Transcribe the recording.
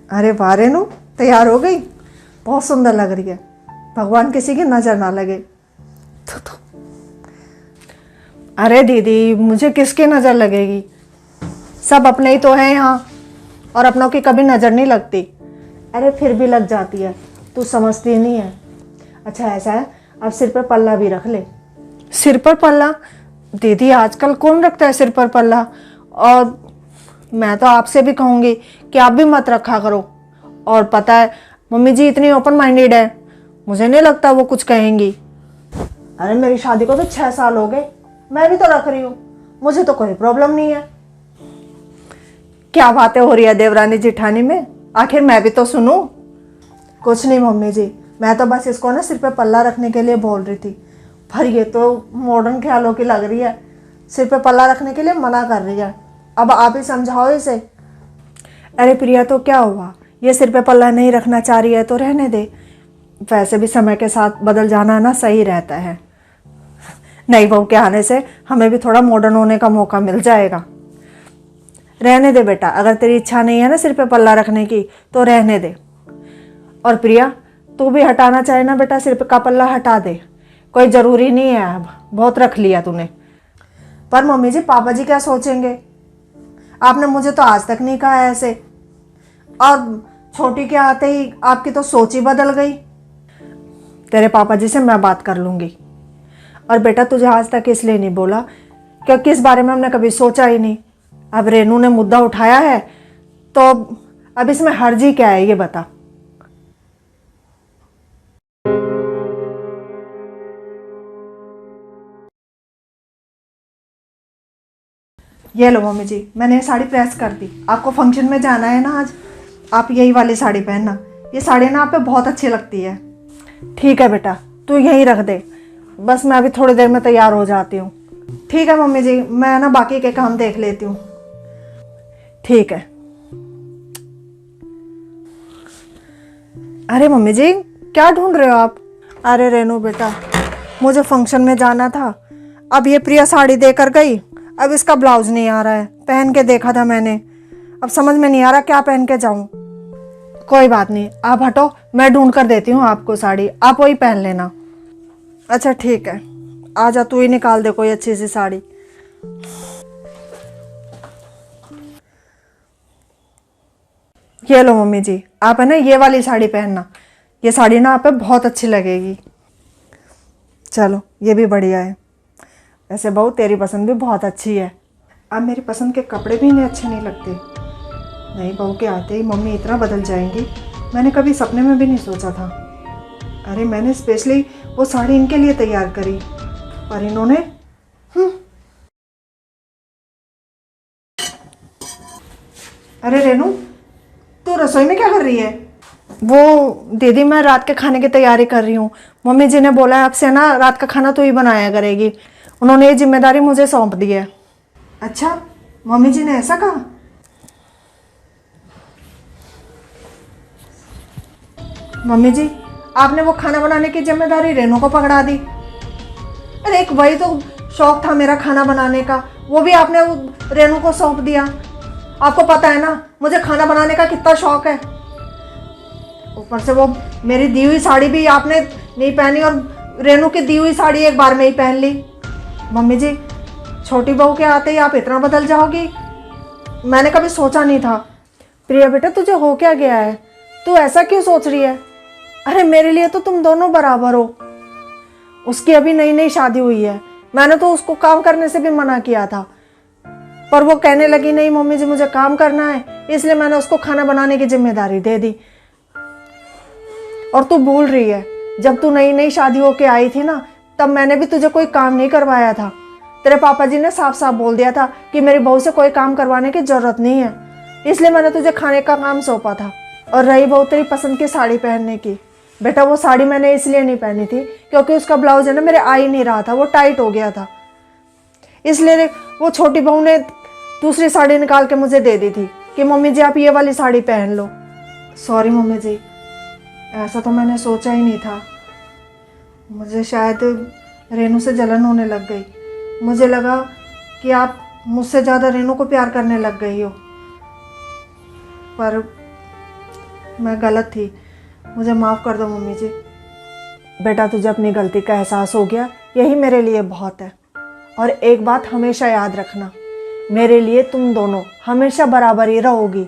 अरे वाह रेनू, तैयार हो गई? बहुत सुंदर लग रही है। भगवान किसी की नजर ना लगे। थू। अरे दीदी, मुझे किसकी नजर लगेगी? सब अपने ही तो हैं यहाँ, और अपनों की कभी नजर नहीं लगती। अरे फिर भी लग जाती है, तू समझती नहीं है। अच्छा ऐसा है, अब सिर पर पल्ला भी रख ले। सिर पर पल्ला? दीदी आजकल कौन रखता है सिर पर पल्ला? और मैं तो आपसे भी कहूँगी कि आप भी मत रखा करो। और पता है मम्मी जी इतनी ओपन माइंडेड है, मुझे नहीं लगता वो कुछ कहेंगी। अरे मेरी शादी को तो 6 साल हो गए, मैं भी तो रख रही हूँ, मुझे तो कोई प्रॉब्लम नहीं है। क्या बातें हो रही है देवरानी जिठानी में, आखिर मैं भी तो सुनूं। कुछ नहीं मम्मी जी, मैं तो बस इसको ना सिर पे पल्ला रखने के लिए बोल रही थी। पर ये तो मॉडर्न ख्यालों की लग रही है, सिर पे पल्ला रखने के लिए मना कर रही है। अब आप ही समझाओ इसे। अरे प्रिया तो क्या हुआ, ये सिर पे पल्ला नहीं रखना चाह रही है तो रहने दे। वैसे भी समय के साथ बदल जाना ना सही रहता है। नई बहू के आने से हमें भी थोड़ा मॉडर्न होने का मौका मिल जाएगा। रहने दे बेटा, अगर तेरी इच्छा नहीं है ना सिर पे पल्ला रखने की तो रहने दे। और प्रिया तू भी हटाना चाहे ना बेटा, सिर पे का पल्ला हटा दे, कोई ज़रूरी नहीं है, अब बहुत रख लिया तूने। पर मम्मी जी पापा जी क्या सोचेंगे? आपने मुझे तो आज तक नहीं कहा ऐसे, और छोटी के आते ही आपकी तो सोच ही बदल गई। तेरे पापा जी से मैं बात कर लूँगी। और बेटा तुझे आज तक इसलिए नहीं बोला क्योंकि इस बारे में हमने कभी सोचा ही नहीं। अब रेनू ने मुद्दा उठाया है तो अब इसमें हर्जी क्या है ये बता। ये लो मम्मी जी, मैंने ये साड़ी प्रेस कर दी। आपको फंक्शन में जाना है ना आज, आप यही वाली साड़ी पहनना। ये साड़ी ना आप पे बहुत अच्छी लगती है। ठीक है बेटा, तू यहीं रख दे, बस मैं अभी थोड़ी देर में तैयार हो जाती हूँ। ठीक है मम्मी जी, मैं ना बाकी के काम देख लेती हूँ। ठीक है। अरे मम्मी जी क्या ढूंढ रहे हो आप? अरे रेनू बेटा, मुझे फंक्शन में जाना था। अब ये प्रिया साड़ी देकर गई, अब इसका ब्लाउज नहीं आ रहा है। पहन के देखा था मैंने, अब समझ में नहीं आ रहा क्या पहन के जाऊं। कोई बात नहीं, आप हटो, मैं ढूंढ कर देती हूँ आपको साड़ी, आप वही पहन लेना। अच्छा ठीक है, आजा तू ही निकाल दे कोई अच्छी सी साड़ी। ये लो मम्मी जी, आप है ना ये वाली साड़ी पहनना, ये साड़ी ना आप पे बहुत अच्छी लगेगी। चलो ये भी बढ़िया है। वैसे बहू तेरी पसंद भी बहुत अच्छी है। अब मेरी पसंद के कपड़े भी इन्हें अच्छे नहीं लगते। नई बहू के आते ही मम्मी इतना बदल जाएंगी, मैंने कभी सपने में भी नहीं सोचा था। अरे मैंने स्पेशली वो साड़ी इनके लिए तैयार करी, और इन्होंने अरे रेनू, तू रसोई में क्या कर रही है? वो दीदी मैं रात के खाने की तैयारी कर रही हूँ। मम्मी जी ने बोला है आपसे ना रात का खाना तू ही बनाया करेगी, उन्होंने ये जिम्मेदारी मुझे सौंप दी है। अच्छा, मम्मी जी ने ऐसा कहा? मम्मी जी आपने वो खाना बनाने की जिम्मेदारी रेनू को पकड़ा दी। अरे एक वही तो शौक था मेरा खाना बनाने का, वो भी आपने रेनू को सौंप दिया। आपको पता है ना मुझे खाना बनाने का कितना शौक है। ऊपर से वो मेरी दी हुई साड़ी भी आपने नहीं पहनी, और रेनू की दी हुई साड़ी एक बार में ही पहन ली। मम्मी जी छोटी बहू के आते ही आप इतना बदल जाओगी, मैंने कभी सोचा नहीं था। प्रिया बेटा तुझे हो क्या गया है, तू ऐसा क्यों सोच रही है? अरे मेरे लिए तो तुम दोनों बराबर हो। उसकी अभी नई नई शादी हुई है, मैंने तो उसको काम करने से भी मना किया था, पर वो कहने लगी नहीं मम्मी जी मुझे काम करना है, इसलिए मैंने उसको खाना बनाने की जिम्मेदारी दे दी। और तू भूल रही है, जब तू नई नई शादी होके आई थी ना, तब मैंने भी तुझे कोई काम नहीं करवाया था। तेरे पापा जी ने साफ साफ बोल दिया था कि मेरी बहू से कोई काम करवाने की जरूरत नहीं है, इसलिए मैंने तुझे खाने का काम सौंपा था। और रही बहू तेरी पसंद की साड़ी पहनने की, बेटा वो साड़ी मैंने इसलिए नहीं पहनी थी क्योंकि उसका ब्लाउज है ना मेरे आ ही नहीं रहा था, वो टाइट हो गया था, इसलिए वो छोटी बहू ने दूसरी साड़ी निकाल के मुझे दे दी थी कि मम्मी जी आप ये वाली साड़ी पहन लो। सॉरी मम्मी जी, ऐसा तो मैंने सोचा ही नहीं था। मुझे शायद रेनू से जलन होने लग गई, मुझे लगा कि आप मुझसे ज़्यादा रेनू को प्यार करने लग गई हो, पर मैं गलत थी, मुझे माफ़ कर दो मम्मी जी। बेटा तुझे अपनी गलती का एहसास हो गया, यही मेरे लिए बहुत है। और एक बात हमेशा याद रखना, मेरे लिए तुम दोनों हमेशा बराबर ही रहोगी।